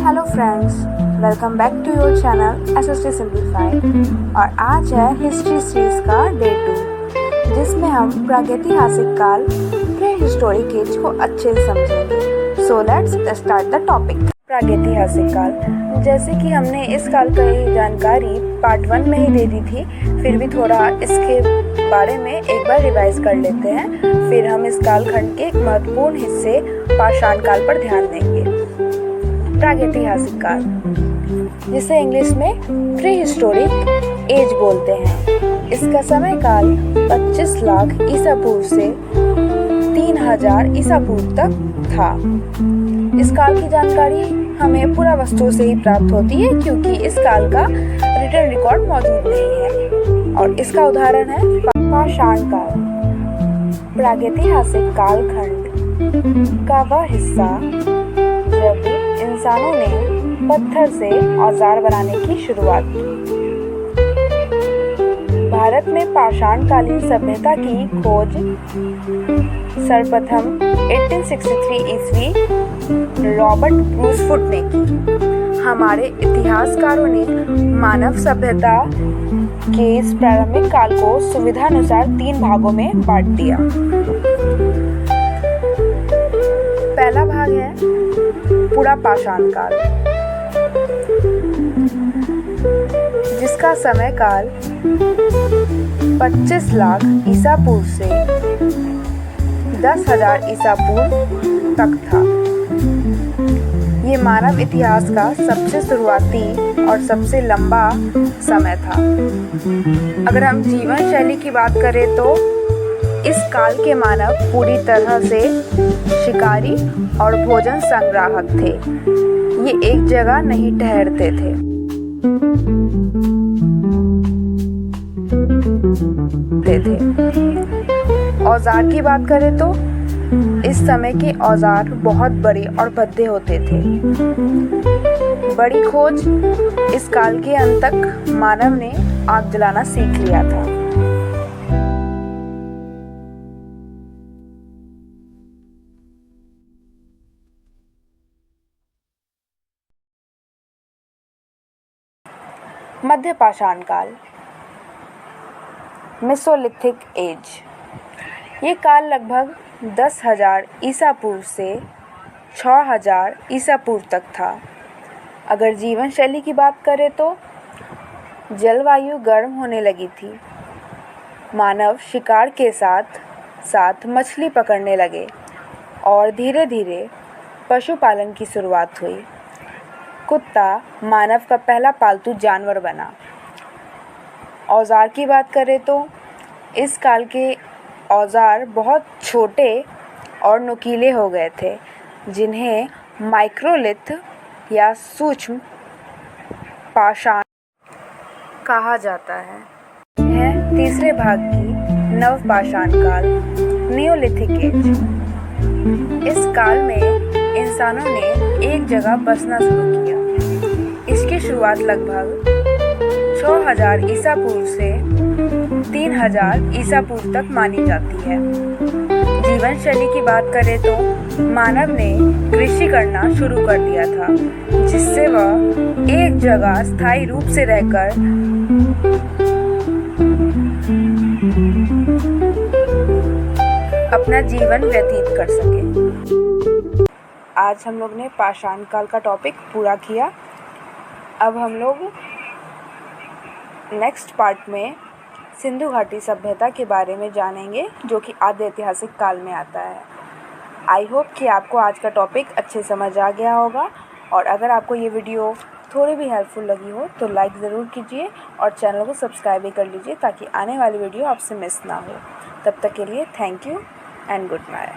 Hello friends, welcome back to your channel SST simplified. और आज है हिस्ट्री सीरीज का डे 2, जिसमें हम प्रागैतिहासिक काल प्री हिस्टोरिक एज को अच्छे से समझेंगे। So let's start the topic. प्रागैतिहासिक काल, जैसे कि हमने इस काल की जानकारी पार्ट 1 में ही दे दी थी, फिर भी थोड़ा इसके बारे में एक बार रिवाइज कर लेते हैं। फिर हम इस कालखंड के एक महत्वपूर्ण हिस्से पाषाण काल पर ध्यान देंगे। प्रागैतिहासिक काल, जिसे इंग्लिश में प्री हिस्टोरिक एज बोलते हैं, इसका समय काल 25 लाख ईसा पूर्व से 3000 ईसा पूर्व तक था। इस काल की जानकारी हमें पुरावस्तुओं से ही प्राप्त होती है, क्योंकि इस काल का रिटन रिकॉर्ड मौजूद नहीं है। और इसका उदाहरण है पाषाण काल। प्रागैतिहासिक कालखंड का वह हिस्सा जब इंसानों ने पत्थर से औजार बनाने की शुरुआत की। भारत में पाषाणकालीन सभ्यता की खोज सर्वप्रथम 1863 ईस्वी रॉबर्ट ब्रूसफुट ने की। हमारे इतिहासकारों ने मानव सभ्यता के इस प्रारंभिक काल को सुविधानुसार 3 भागों में बांट दिया। पहला भाग है पूरा पाषाण काल, जिसका समय काल 25 लाख ईसा पूर्व से 10,000 ईसा पूर्व तक था। ये मानव इतिहास का सबसे शुरुआती और सबसे लंबा समय था। अगर हम जीवन शैली की बात करें तो इस काल के मानव पूरी तरह से शिकारी और भोजन संग्राहक थे। ये एक जगह नहीं ठहरते थे। औजार की बात करें तो इस समय के औजार बहुत बड़े और भद्दे होते थे। बड़ी खोज इस काल के अंत तक मानव ने आग जलाना सीख लिया था। मध्य पाषाण काल, मेसोलिथिक एज। ये काल लगभग 10,000 ईसा पूर्व से 6,000 ईसा पूर्व तक था। अगर जीवन शैली की बात करें तो जलवायु गर्म होने लगी थी। मानव शिकार के साथ साथ मछली पकड़ने लगे और धीरे धीरे पशुपालन की शुरुआत हुई। कुत्ता मानव का पहला पालतू जानवर बना। औजार की बात करें तो इस काल के औजार बहुत छोटे और नुकीले हो गए थे, जिन्हें माइक्रोलिथ या सूक्ष्म पाषाण कहा जाता है। यह तीसरे भाग की नवपाषाण काल, नियोलिथिक एज। इस काल में इंसानों ने एक जगह बसना शुरू किया। इसकी शुरुआत लगभग 6,000 ईसा पूर्व से 3,000 ईसा पूर्व तक मानी जाती है। जीवन शैली की बात करें तो मानव ने कृषि करना शुरू कर दिया था, जिससे वह एक जगह स्थायी रूप से रहकर अपना जीवन व्यतीत कर सके। आज हम लोग ने पाषाण काल का टॉपिक पूरा किया। अब हम लोग नेक्स्ट पार्ट में सिंधु घाटी सभ्यता के बारे में जानेंगे, जो कि आद्य ऐतिहासिक काल में आता है। आई होप कि आपको आज का टॉपिक अच्छे समझ आ गया होगा। और अगर आपको ये वीडियो थोड़ी भी हेल्पफुल लगी हो तो लाइक ज़रूर कीजिए और चैनल को सब्सक्राइब भी कर लीजिए, ताकि आने वाली वीडियो आपसे मिस ना हो। तब तक के लिए thank you and good bye.